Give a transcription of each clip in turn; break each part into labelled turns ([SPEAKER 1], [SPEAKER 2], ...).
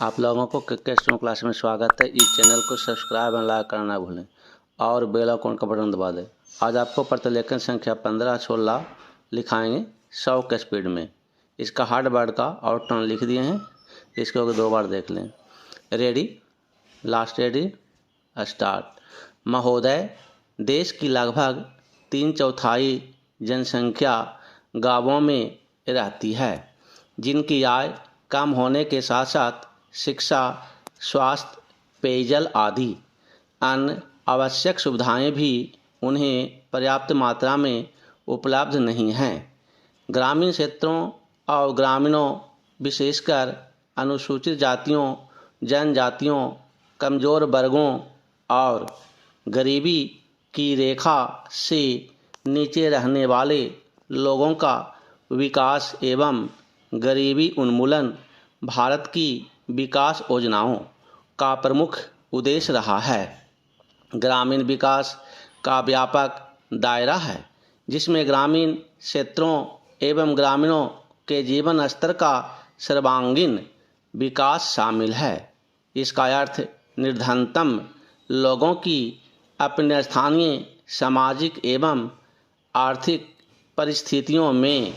[SPEAKER 1] आप लोगों को क्रिकेट क्लास में स्वागत है। इस चैनल को सब्सक्राइब और लाइक करना ना भूलें और बेल आइकन का बटन दबा दें। आज आपको प्रतिलेखन संख्या 15-16 लिखाएंगे 100 के स्पीड में। इसका हार्ड वर्ड का आउटलाइन लिख दिए हैं, इसको 2 बार देख लें। Ready, last ready, start. महोदय, देश की लगभग 3/4 जनसंख्या गांवों में रहती है, जिनकी आय कम होने के साथ साथ शिक्षा, स्वास्थ्य, पेयजल आदि अन्य आवश्यक सुविधाएं भी उन्हें पर्याप्त मात्रा में उपलब्ध नहीं हैं। ग्रामीण क्षेत्रों और ग्रामीणों, विशेषकर अनुसूचित जातियों, जनजातियों, कमज़ोर वर्गों और गरीबी की रेखा से नीचे रहने वाले लोगों का विकास एवं गरीबी उन्मूलन भारत की विकास योजनाओं का प्रमुख उद्देश्य रहा है। ग्रामीण विकास का व्यापक दायरा है, जिसमें ग्रामीण क्षेत्रों एवं ग्रामीणों के जीवन स्तर का सर्वांगीण विकास शामिल है। इसका अर्थ निर्धनतम लोगों की अपने स्थानीय सामाजिक एवं आर्थिक परिस्थितियों में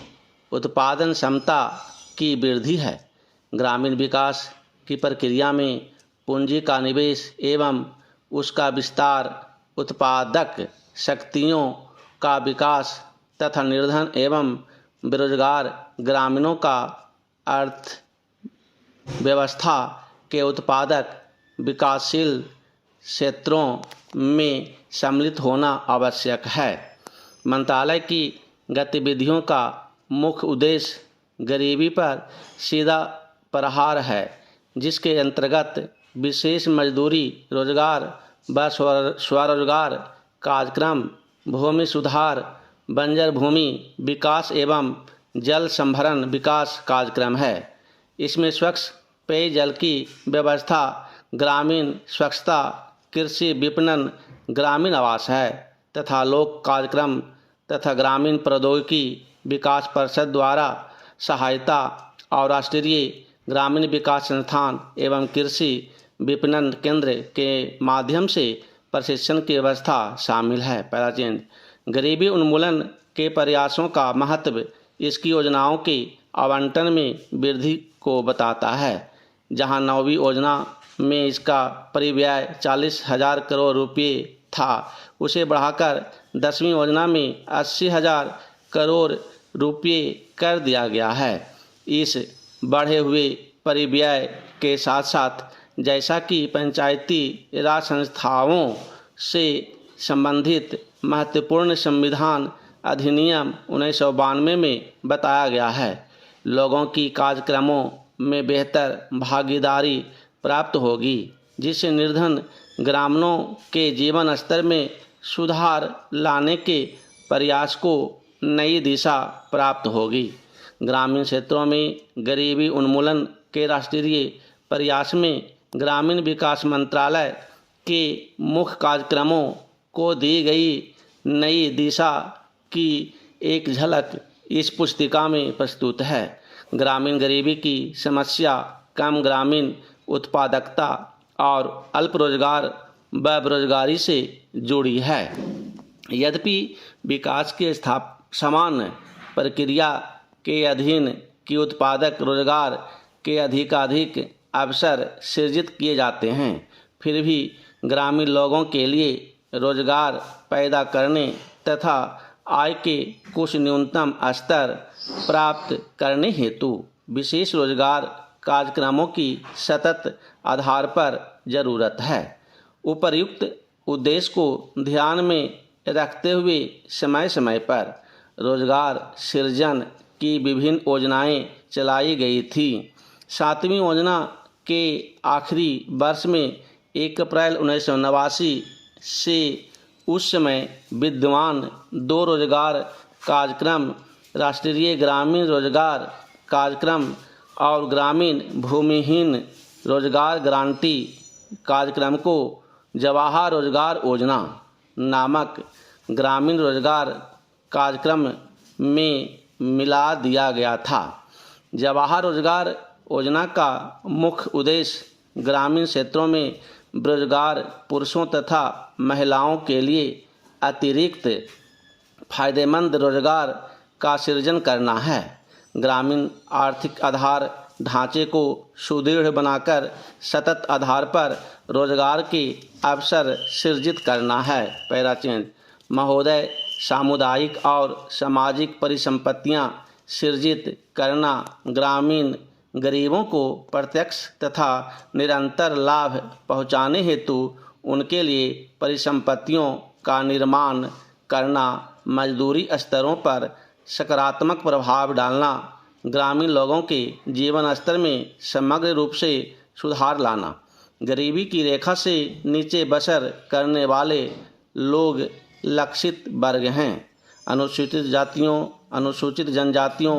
[SPEAKER 1] उत्पादन क्षमता की वृद्धि है। ग्रामीण विकास की प्रक्रिया में पूंजी का निवेश एवं उसका विस्तार, उत्पादक शक्तियों का विकास तथा निर्धन एवं बेरोजगार ग्रामीणों का अर्थव्यवस्था के उत्पादक विकासशील क्षेत्रों में सम्मिलित होना आवश्यक है। मंत्रालय की गतिविधियों का मुख्य उद्देश्य गरीबी पर सीधा प्रहार है, जिसके अंतर्गत विशेष मजदूरी, रोजगार व स्वरोजगार कार्यक्रम, भूमि सुधार, बंजर भूमि विकास एवं जल संभरण विकास कार्यक्रम है। इसमें स्वच्छ पेयजल की व्यवस्था, ग्रामीण स्वच्छता, कृषि विपणन, ग्रामीण आवास है तथा लोक कार्यक्रम तथा ग्रामीण प्रौद्योगिकी विकास परिषद द्वारा सहायता और राष्ट्रीय ग्रामीण विकास संस्थान एवं कृषि विपणन केंद्र के माध्यम से प्रशिक्षण की व्यवस्था शामिल है। पहला चेंज, गरीबी उन्मूलन के प्रयासों का महत्व इसकी योजनाओं के आवंटन में वृद्धि को बताता है। जहां 9वीं योजना में इसका परिव्यय 40,000 करोड़ रुपये था, उसे बढ़ाकर 10वीं योजना में 80,000 करोड़ रुपये कर दिया गया है। इस बढ़े हुए परिव्यय के साथ साथ जैसा कि पंचायती राज संस्थाओं से संबंधित महत्वपूर्ण संविधान अधिनियम 1992 में बताया गया है, लोगों की कार्यक्रमों में बेहतर भागीदारी प्राप्त होगी, जिससे निर्धन ग्रामीणों के जीवन स्तर में सुधार लाने के प्रयास को नई दिशा प्राप्त होगी। ग्रामीण क्षेत्रों में गरीबी उन्मूलन के राष्ट्रीय प्रयास में ग्रामीण विकास मंत्रालय के मुख्य कार्यक्रमों को दी गई नई दिशा की एक झलक इस पुस्तिका में प्रस्तुत है। ग्रामीण गरीबी की समस्या कम ग्रामीण उत्पादकता और अल्प रोजगार व बेरोजगारी से जुड़ी है। यद्यपि विकास के समान प्रक्रिया के अधीन की उत्पादक रोजगार के अधिकाधिक अवसर सृजित किए जाते हैं, फिर भी ग्रामीण लोगों के लिए रोजगार पैदा करने तथा आय के कुछ न्यूनतम स्तर प्राप्त करने हेतु विशेष रोजगार कार्यक्रमों की सतत आधार पर जरूरत है। उपर्युक्त उद्देश्य को ध्यान में रखते हुए समय समय पर रोजगार सृजन की विभिन्न योजनाएं चलाई गई थी। 7वीं योजना के आखिरी वर्ष में 1 अप्रैल 1989 से उस समय विद्यमान 2 रोजगार कार्यक्रम, राष्ट्रीय ग्रामीण रोजगार कार्यक्रम और ग्रामीण भूमिहीन रोजगार गारंटी कार्यक्रम को जवाहर रोजगार योजना नामक ग्रामीण रोजगार कार्यक्रम में मिला दिया गया था। जवाहर रोजगार योजना का मुख्य उद्देश्य ग्रामीण क्षेत्रों में बेरोजगार पुरुषों तथा महिलाओं के लिए अतिरिक्त फायदेमंद रोजगार का सृजन करना है। ग्रामीण आर्थिक आधार ढांचे को सुदृढ़ बनाकर सतत आधार पर रोजगार के अवसर सृजित करना है। Para change. महोदय, सामुदायिक और सामाजिक परिसंपत्तियां सृजित करना ग्रामीण गरीबों को प्रत्यक्ष तथा निरंतर लाभ पहुंचाने हेतु उनके लिए परिसंपत्तियों का निर्माण करना, मजदूरी स्तरों पर सकारात्मक प्रभाव डालना, ग्रामीण लोगों के जीवन स्तर में समग्र रूप से सुधार लाना। गरीबी की रेखा से नीचे बसर करने वाले लोग लक्षित वर्ग हैं। अनुसूचित जातियों, अनुसूचित जनजातियों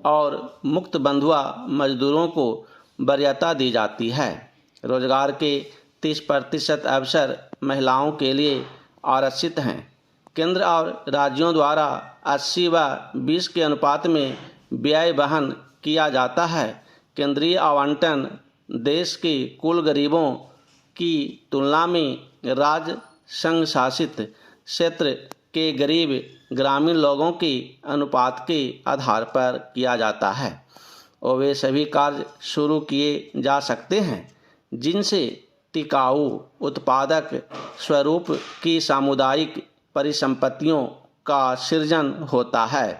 [SPEAKER 1] और मुक्त बंधुआ मजदूरों को वरीयता दी जाती है। रोजगार के 30% अवसर महिलाओं के लिए आरक्षित हैं। केंद्र और राज्यों द्वारा 80 व 20 के अनुपात में व्यय वहन किया जाता है। केंद्रीय आवंटन देश के कुल गरीबों की तुलना में राज्य संघ शासित क्षेत्र के गरीब ग्रामीण लोगों के अनुपात के आधार पर किया जाता है और वे सभी कार्य शुरू किए जा सकते हैं जिनसे टिकाऊ उत्पादक स्वरूप की सामुदायिक परिसंपत्तियों का सृजन होता है।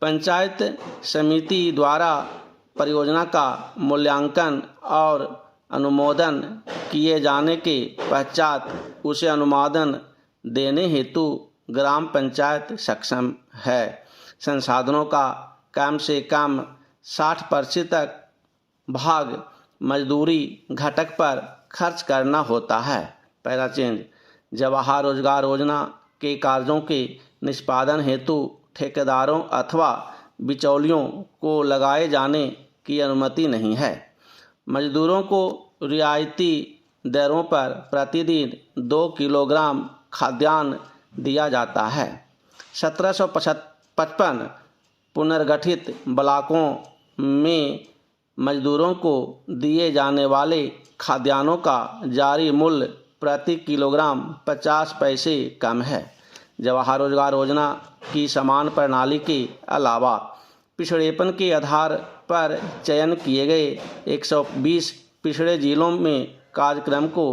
[SPEAKER 1] पंचायत समिति द्वारा परियोजना का मूल्यांकन और अनुमोदन किए जाने के पश्चात उसे अनुमोदन देने हेतु ग्राम पंचायत सक्षम है। संसाधनों का कम से कम 60% तक भाग मजदूरी घटक पर खर्च करना होता है। पहला चेंज। जवाहर रोजगार योजना के कार्यों के निष्पादन हेतु ठेकेदारों अथवा बिचौलियों को लगाए जाने की अनुमति नहीं है। मजदूरों को रियायती दरों पर प्रतिदिन 2 किलोग्राम खाद्यान्न दिया जाता है। 1755 पुनर्गठित ब्लॉकों में मजदूरों को दिए जाने वाले खाद्यान्नों का जारी मूल्य प्रति किलोग्राम 50 पैसे कम है। जवाहर रोजगार योजना की समान प्रणाली के अलावा पिछड़ेपन के आधार पर चयन किए गए 120 पिछड़े जिलों में कार्यक्रम को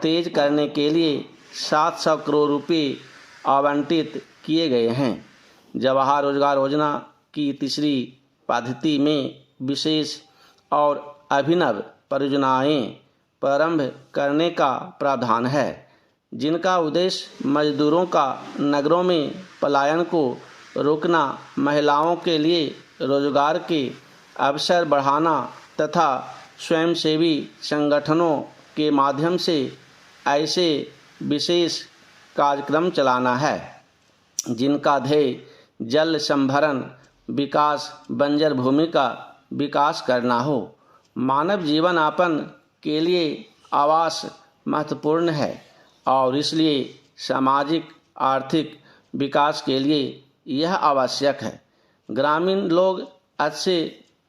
[SPEAKER 1] तेज करने के लिए 700 करोड़ रुपये आवंटित किए गए हैं। जवाहर रोजगार योजना की तीसरी पद्धति में विशेष और अभिनव परियोजनाएं प्रारंभ करने का प्रावधान है जिनका उद्देश्य मजदूरों का नगरों में पलायन को रोकना, महिलाओं के लिए रोजगार के अवसर बढ़ाना तथा स्वयंसेवी संगठनों के माध्यम से ऐसे विशेष कार्यक्रम चलाना है जिनका ध्येय जल संभरण विकास, बंजर भूमि का विकास करना हो। मानव जीवन यापन के लिए आवास महत्वपूर्ण है और इसलिए सामाजिक आर्थिक विकास के लिए यह आवश्यक है। ग्रामीण लोग अच्छे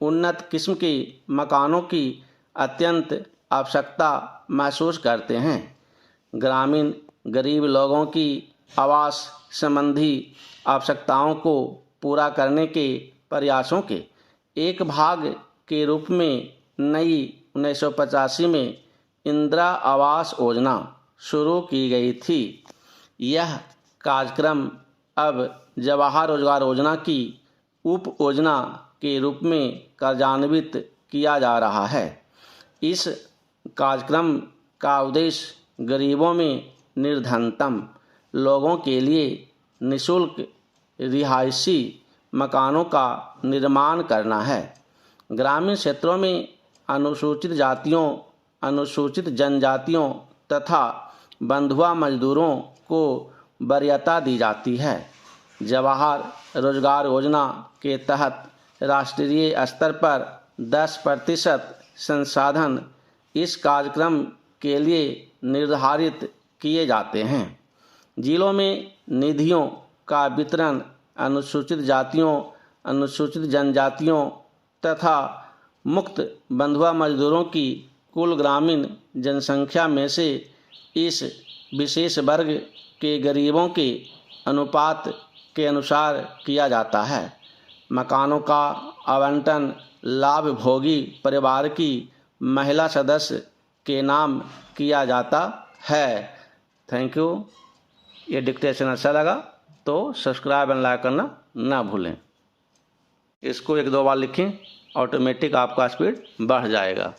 [SPEAKER 1] उन्नत किस्म के मकानों की अत्यंत आवश्यकता महसूस करते हैं। ग्रामीण गरीब लोगों की आवास संबंधी आवश्यकताओं को पूरा करने के प्रयासों के एक भाग के रूप में नई 1985 में इंदिरा आवास योजना शुरू की गई थी। यह कार्यक्रम अब जवाहर रोजगार योजना की उप योजना के रूप में कार्यान्वित किया जा रहा है। इस कार्यक्रम का उद्देश्य गरीबों में निर्धनतम लोगों के लिए निःशुल्क रिहायशी मकानों का निर्माण करना है। ग्रामीण क्षेत्रों में अनुसूचित जातियों, अनुसूचित जनजातियों तथा बंधुआ मजदूरों को वरीयता दी जाती है। जवाहर रोजगार योजना के तहत राष्ट्रीय स्तर पर 10% संसाधन इस कार्यक्रम के लिए निर्धारित किए जाते हैं। जिलों में निधियों का वितरण अनुसूचित जातियों, अनुसूचित जनजातियों तथा मुक्त बंधुआ मजदूरों की कुल ग्रामीण जनसंख्या में से इस विशेष वर्ग के गरीबों के अनुपात के अनुसार किया जाता है। मकानों का आवंटन लाभ भोगी परिवार की महिला सदस्य के नाम किया जाता है। Thank you. ये डिक्टेशन अच्छा लगा तो सब्सक्राइब एंड लाइक करना ना भूलें। इसको 1-2 बार लिखें, ऑटोमेटिक आपका स्पीड बढ़ जाएगा।